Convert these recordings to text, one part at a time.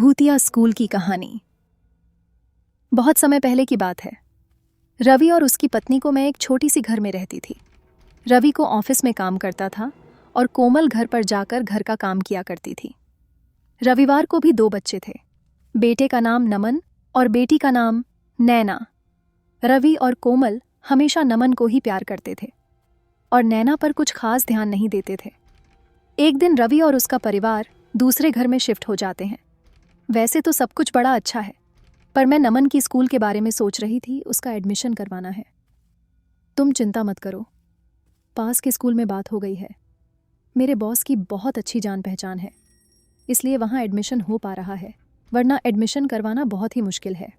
भूतिया स्कूल की कहानी। बहुत समय पहले की बात है। रवि और उसकी पत्नी को मैं एक छोटी सी घर में रहती थी। रवि को ऑफिस में काम करता था और कोमल घर पर जाकर घर का काम किया करती थी। रविवार को भी 2 बच्चे थे, बेटे का नाम नमन और बेटी का नाम नैना। रवि और कोमल हमेशा नमन को ही प्यार करते थे और नैना पर कुछ खास ध्यान नहीं देते थे। एक दिन रवि और उसका परिवार दूसरे घर में शिफ्ट हो जाते हैं। वैसे तो सब कुछ बड़ा अच्छा है, पर मैं नमन की स्कूल के बारे में सोच रही थी। उसका एडमिशन करवाना है। तुम चिंता मत करो, पास के स्कूल में बात हो गई है। मेरे बॉस की बहुत अच्छी जान पहचान है, इसलिए वहाँ एडमिशन हो पा रहा है, वरना एडमिशन करवाना बहुत ही मुश्किल है।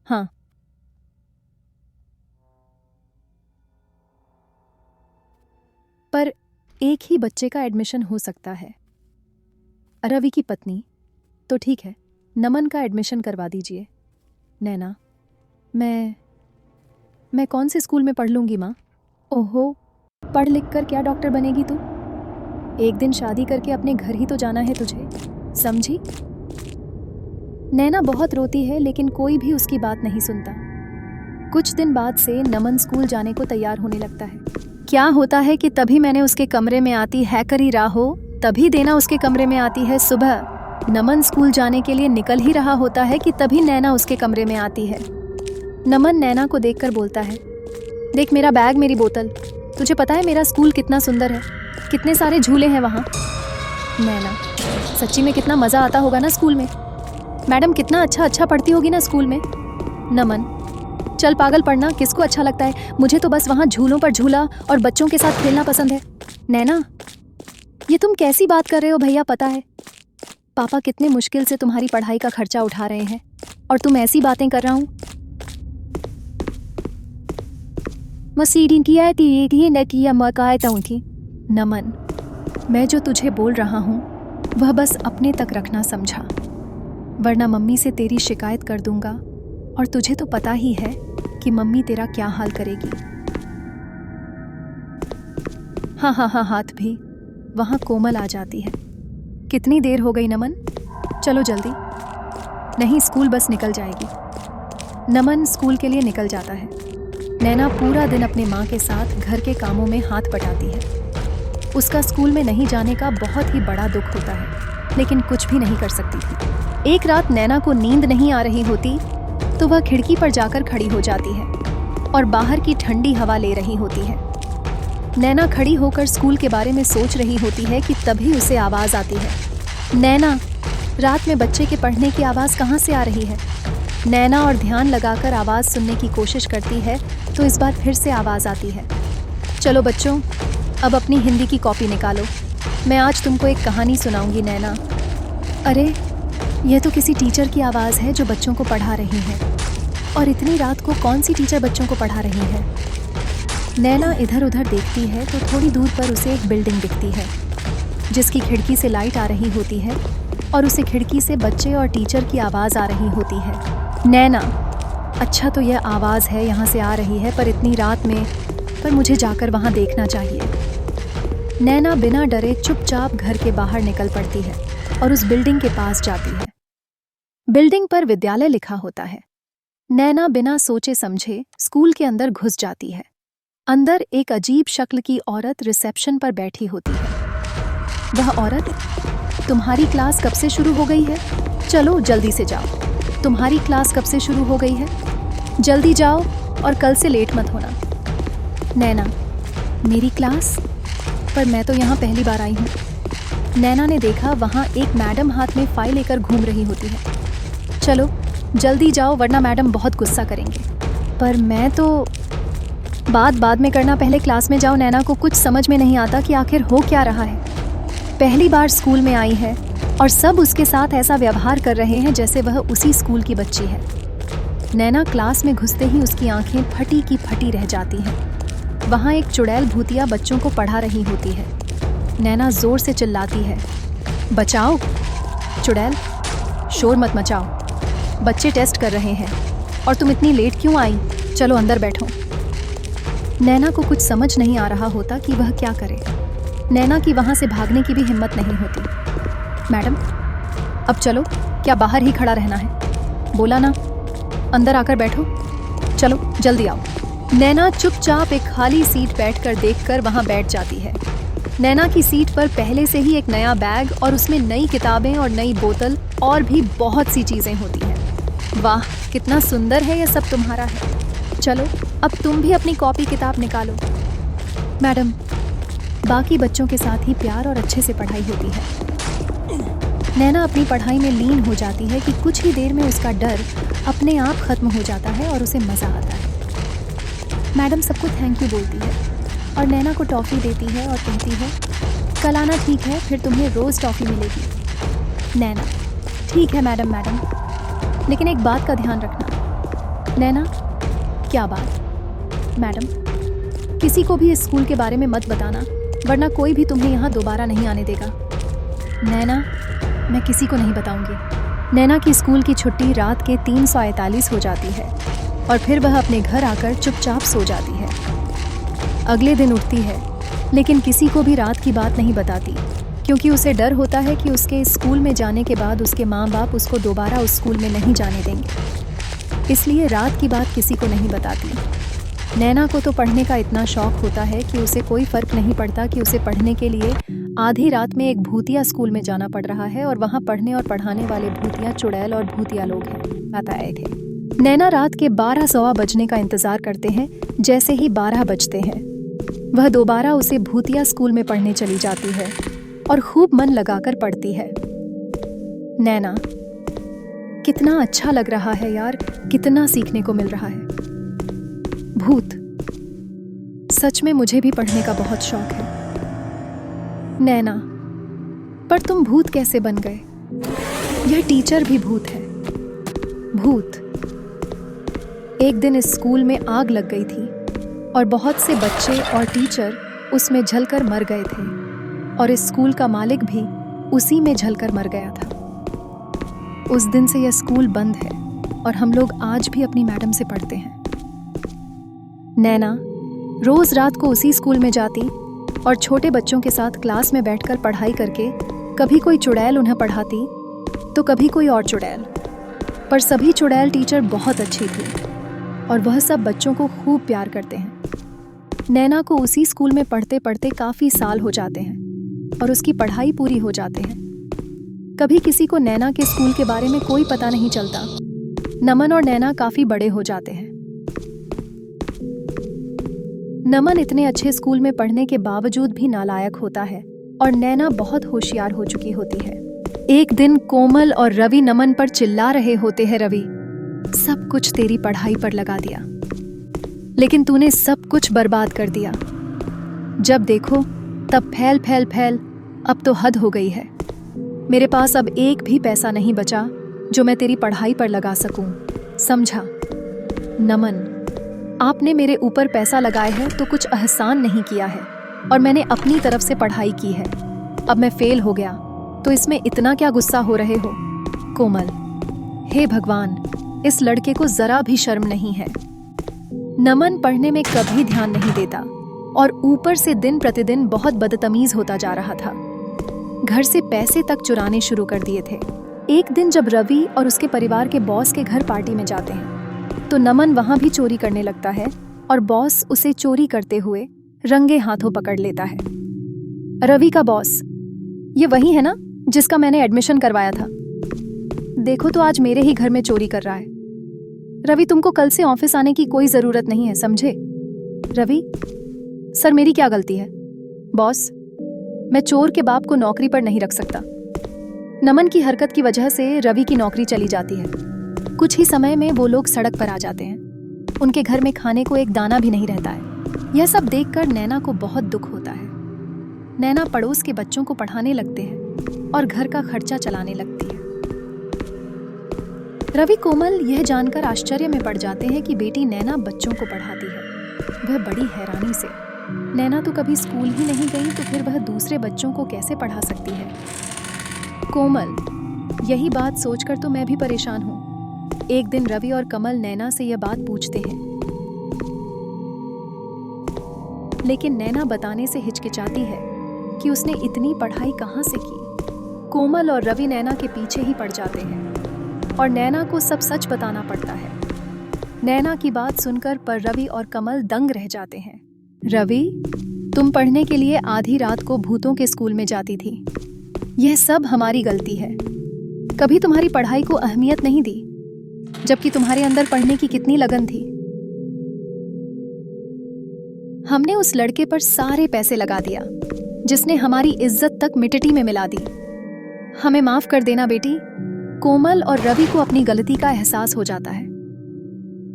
हाँ, पर एक ही बच्चे का एडमिशन हो सकता है। रवि की पत्नी, तो ठीक है, नमन का एडमिशन करवा दीजिए। नैना, मैं कौन से स्कूल में पढ़ लूँगी माँ? ओहो, पढ़ लिख कर क्या डॉक्टर बनेगी तू? एक दिन शादी करके अपने घर ही तो जाना है तुझे, समझी? नैना बहुत रोती है, लेकिन कोई भी उसकी बात नहीं सुनता। कुछ दिन बाद से नमन स्कूल जाने को तैयार होने लगता है। क्या होता है कि तभी मैंने उसके कमरे में आती है करी राहो, तभी देना उसके कमरे में आती है सुबह। नमन स्कूल जाने के लिए निकल ही रहा होता है कि तभी नैना उसके कमरे में आती है। नमन नैना को देखकर बोलता है, देख मेरा बैग, मेरी बोतल। तुझे पता है मेरा स्कूल कितना सुंदर है, कितने सारे झूले हैं वहाँ। नैना, सच्ची में कितना मज़ा आता होगा ना स्कूल में। मैडम कितना अच्छा पढ़ती होगी ना स्कूल में। नमन, चल पागल, पढ़ना किसको अच्छा लगता है, मुझे तो बस वहाँ झूलों पर झूला और बच्चों के साथ खेलना पसंद है। नैना, ये तुम कैसी बात कर रहे हो भैया? पता है पापा कितने मुश्किल से तुम्हारी पढ़ाई का खर्चा उठा रहे हैं और तुम ऐसी बातें कर रहा हूँ। नमन, मैं जो तुझे बोल रहा हूँ वह बस अपने तक रखना समझा, वरना मम्मी से तेरी शिकायत कर दूंगा और तुझे तो पता ही है कि मम्मी तेरा क्या हाल करेगी। हाँ, हाथ भी। वहाँ कोमल आ जाती है। कितनी देर हो गई नमन, चलो जल्दी। नहीं, स्कूल बस निकल जाएगी। नमन स्कूल के लिए निकल जाता है। नैना पूरा दिन अपने माँ के साथ घर के कामों में हाथ बटाती है। उसका स्कूल में नहीं जाने का बहुत ही बड़ा दुख होता है, लेकिन कुछ भी नहीं कर सकती थी। एक रात नैना को नींद नहीं आ रही होती तो वह खिड़की पर जाकर खड़ी हो जाती है और बाहर की ठंडी हवा ले रही होती है। नैना खड़ी होकर स्कूल के बारे में सोच रही होती है कि तभी उसे आवाज़ आती है। नैना, रात में बच्चे के पढ़ने की आवाज़ कहाँ से आ रही है? नैना और ध्यान लगाकर आवाज़ सुनने की कोशिश करती है तो इस बार फिर से आवाज़ आती है। चलो बच्चों, अब अपनी हिंदी की कॉपी निकालो, मैं आज तुमको एक कहानी सुनाऊंगी। नैना, अरे यह तो किसी टीचर की आवाज़ है जो बच्चों को पढ़ा रही है। और इतनी रात को कौन सी टीचर बच्चों को पढ़ा रही है? नैना इधर उधर देखती है तो थोड़ी दूर पर उसे एक बिल्डिंग दिखती है जिसकी खिड़की से लाइट आ रही होती है और उसे खिड़की से बच्चे और टीचर की आवाज़ आ रही होती है। नैना, अच्छा तो यह आवाज़ है यहाँ से आ रही है, पर इतनी रात में, पर मुझे जाकर वहाँ देखना चाहिए। नैना बिना डरे चुपचाप घर के बाहर निकल पड़ती है और उस बिल्डिंग के पास जाती है। बिल्डिंग पर विद्यालय लिखा होता है। नैना बिना सोचे समझे स्कूल के अंदर घुस जाती है। अंदर एक अजीब शक्ल की औरत रिसेप्शन पर बैठी होती है। वह औरत, तुम्हारी क्लास कब से शुरू हो गई है? चलो जल्दी से जाओ। तुम्हारी क्लास कब से शुरू हो गई है? जल्दी जाओ और कल से लेट मत होना। नैना, मेरी क्लास? पर मैं तो यहाँ पहली बार आई हूँ। नैना ने देखा वहाँ एक मैडम हाथ में फाइल लेकर घूम रही होती है। चलो जल्दी जाओ, वरना मैडम बहुत गुस्सा करेंगे। पर मैं तो बाद में करना, पहले क्लास में जाओ। नैना को कुछ समझ में नहीं आता कि आखिर हो क्या रहा है। पहली बार स्कूल में आई है और सब उसके साथ ऐसा व्यवहार कर रहे हैं जैसे वह उसी स्कूल की बच्ची है। नैना क्लास में घुसते ही उसकी आंखें फटी की फटी रह जाती हैं। वहाँ एक चुड़ैल भूतिया बच्चों को पढ़ा रही होती है। नैना जोर से चिल्लाती है, बचाओ चुड़ैल, शोर मत मचाओ, बच्चे टेस्ट कर रहे हैं और तुम इतनी लेट क्यों आई? चलो अंदर बैठो। नैना को कुछ समझ नहीं आ रहा होता कि वह क्या करे। नैना की वहाँ से भागने की भी हिम्मत नहीं होती। मैडम, अब चलो, क्या बाहर ही खड़ा रहना है? बोला ना, अंदर आकर बैठो। चलो जल्दी आओ। नैना चुपचाप एक खाली सीट बैठकर देखकर वहां बैठ जाती है। नैना की सीट पर पहले से ही एक नया बैग और उसमें नई किताबें और नई बोतल और भी बहुत सी चीजें होती हैं। वाह, कितना सुंदर है, यह सब तुम्हारा है। चलो अब तुम भी अपनी कॉपी किताब निकालो। मैडम, बाकी बच्चों के साथ ही प्यार और अच्छे से पढ़ाई होती है। नैना अपनी पढ़ाई में लीन हो जाती है कि कुछ ही देर में उसका डर अपने आप खत्म हो जाता है और उसे मज़ा आता है। मैडम सबको थैंक यू बोलती है और नैना को टॉफ़ी देती है और कहती है, कल आना, ठीक है? फिर तुम्हें रोज़ टॉफ़ी मिलेगी। नैना, ठीक है मैडम, लेकिन एक बात का ध्यान रखना। नैना, क्या बात? मैडम, किसी को भी इस स्कूल के बारे में मत बताना, वरना कोई भी तुम्हें यहाँ दोबारा नहीं आने देगा। नैना, मैं किसी को नहीं बताऊंगी। नैना की स्कूल की छुट्टी रात के 3:41 हो जाती है और फिर वह अपने घर आकर चुपचाप सो जाती है। अगले दिन उठती है, लेकिन किसी को भी रात की बात नहीं बताती, क्योंकि उसे डर होता है कि उसके स्कूल में जाने के बाद उसके माँ बाप उसको दोबारा उस स्कूल में नहीं जाने देंगे। इसलिए रात की बात किसी को नहीं बताती। नैना को तो पढ़ने का इतना शौक होता है कि उसे कोई फ़र्क नहीं पड़ता कि उसे पढ़ने के लिए आधी रात में एक भूतिया स्कूल में जाना पड़ रहा है और वहाँ पढ़ने और पढ़ाने वाले भूतिया चुड़ैल और भूतिया लोग हैं, बताए थे। नैना रात के 12 बजने का इंतज़ार करते हैं। जैसे ही 12 बजते हैं, वह दोबारा उसे भूतिया स्कूल में पढ़ने चली जाती है और खूब मन लगाकर पढ़ती है। नैना, कितना अच्छा लग रहा है यार, कितना सीखने को मिल रहा है। भूत, सच में मुझे भी पढ़ने का बहुत शौक है। नैना, पर तुम भूत कैसे बन गए? यह टीचर भी भूत है। भूत, एक दिन इस स्कूल में आग लग गई थी और बहुत से बच्चे और टीचर उसमें जलकर मर गए थे और इस स्कूल का मालिक भी उसी में जलकर मर गया था। उस दिन से यह स्कूल बंद है और हम लोग आज भी अपनी मैडम से पढ़ते हैं। नैना रोज रात को उसी स्कूल में जाती और छोटे बच्चों के साथ क्लास में बैठकर पढ़ाई करके कभी कोई चुड़ैल उन्हें पढ़ाती तो कभी कोई और चुड़ैल, पर सभी चुड़ैल टीचर बहुत अच्छी थी और वह सब बच्चों को खूब प्यार करते हैं। नैना को उसी स्कूल में पढ़ते पढ़ते काफ़ी साल हो जाते हैं और उसकी पढ़ाई पूरी हो जाते हैं। कभी किसी को नैना के स्कूल के बारे में कोई पता नहीं चलता। नमन और नैना काफ़ी बड़े हो जाते हैं। नमन इतने अच्छे स्कूल में पढ़ने के बावजूद भी नालायक होता है और नैना बहुत होशियार हो चुकी होती है। एक दिन कोमल और रवि नमन पर चिल्ला रहे होते हैं, रवि, सब कुछ तेरी पढ़ाई पर लगा दिया, लेकिन तूने सब कुछ बर्बाद कर दिया। जब देखो तब फैल फैल फैल, अब तो हद हो गई है। मेरे पास अब एक भी पैसा नहीं बचा जो मैं तेरी पढ़ाई पर लगा सकूं, समझा? नमन, आपने मेरे ऊपर पैसा लगाए है तो कुछ एहसान नहीं किया है और मैंने अपनी तरफ से पढ़ाई की है। अब मैं फेल हो गया तो इसमें इतना क्या गुस्सा हो रहे हो? कोमल, हे भगवान, इस लड़के को जरा भी शर्म नहीं है। नमन पढ़ने में कभी ध्यान नहीं देता और ऊपर से दिन प्रतिदिन बहुत बदतमीज होता जा रहा था। घर से पैसे तक चुराने शुरू कर दिए थे। एक दिन जब रवि और उसके परिवार के बॉस के घर पार्टी में जाते हैं तो नमन वहां भी चोरी करने लगता है और बॉस उसे चोरी करते हुए रंगे हाथों पकड़ लेता है। रवि का बॉस, ये वही है ना जिसका मैंने एडमिशन करवाया था? देखो तो आज मेरे ही घर में चोरी कर रहा है। रवि, तुमको कल से ऑफिस आने की कोई जरूरत नहीं है, समझे? रवि, सर मेरी क्या गलती है? बॉस, मैं चोर के बाप को नौकरी पर नहीं रख सकता। नमन की हरकत की वजह से रवि की नौकरी चली जाती है। कुछ ही समय में वो लोग सड़क पर आ जाते हैं। उनके घर में खाने को एक दाना भी नहीं रहता है। यह सब देखकर नैना को बहुत दुख होता है। नैना पड़ोस के बच्चों को पढ़ाने लगते हैं और घर का खर्चा चलाने लगती है। रवि कोमल यह जानकर आश्चर्य में पड़ जाते हैं कि बेटी नैना बच्चों को पढ़ाती है। वह बड़ी हैरानी से, नैना तो कभी स्कूल ही नहीं गई तो फिर वह दूसरे बच्चों को कैसे पढ़ा सकती है? कोमल, यही बात सोचकर तो मैं भी परेशान हूँ। एक दिन रवि और कमल नैना से यह बात पूछते हैं, लेकिन नैना बताने से हिचकिचाती है कि उसने इतनी पढ़ाई कहाँ से की। कोमल और रवि नैना के पीछे ही पड़ जाते हैं और नैना को सब सच बताना पड़ता है। नैना की बात सुनकर पर रवि और कमल दंग रह जाते हैं। रवि, तुम पढ़ने के लिए आधी रात को भूतों के स्कूल में जाती थी। यह सब हमारी गलती है। कभी तुम्हारी पढ़ाई को अहमियत नहीं दी, जबकि तुम्हारे अंदर पढ़ने की कितनी लगन थी। हमने उस लड़के पर सारे पैसे लगा दिया, जिसने हमारी इज्जत तक मिट्टी में मिला दी। हमें माफ कर देना बेटी। कोमल और रवि को अपनी गलती का एहसास हो जाता है।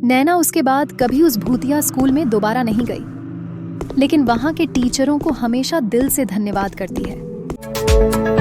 नैना उसके बाद कभी उस भूतिया स्कूल में दोबारा नहीं गई, लेकिन वहां के टीचरों को हमेशा दिल से धन्यवाद करती है।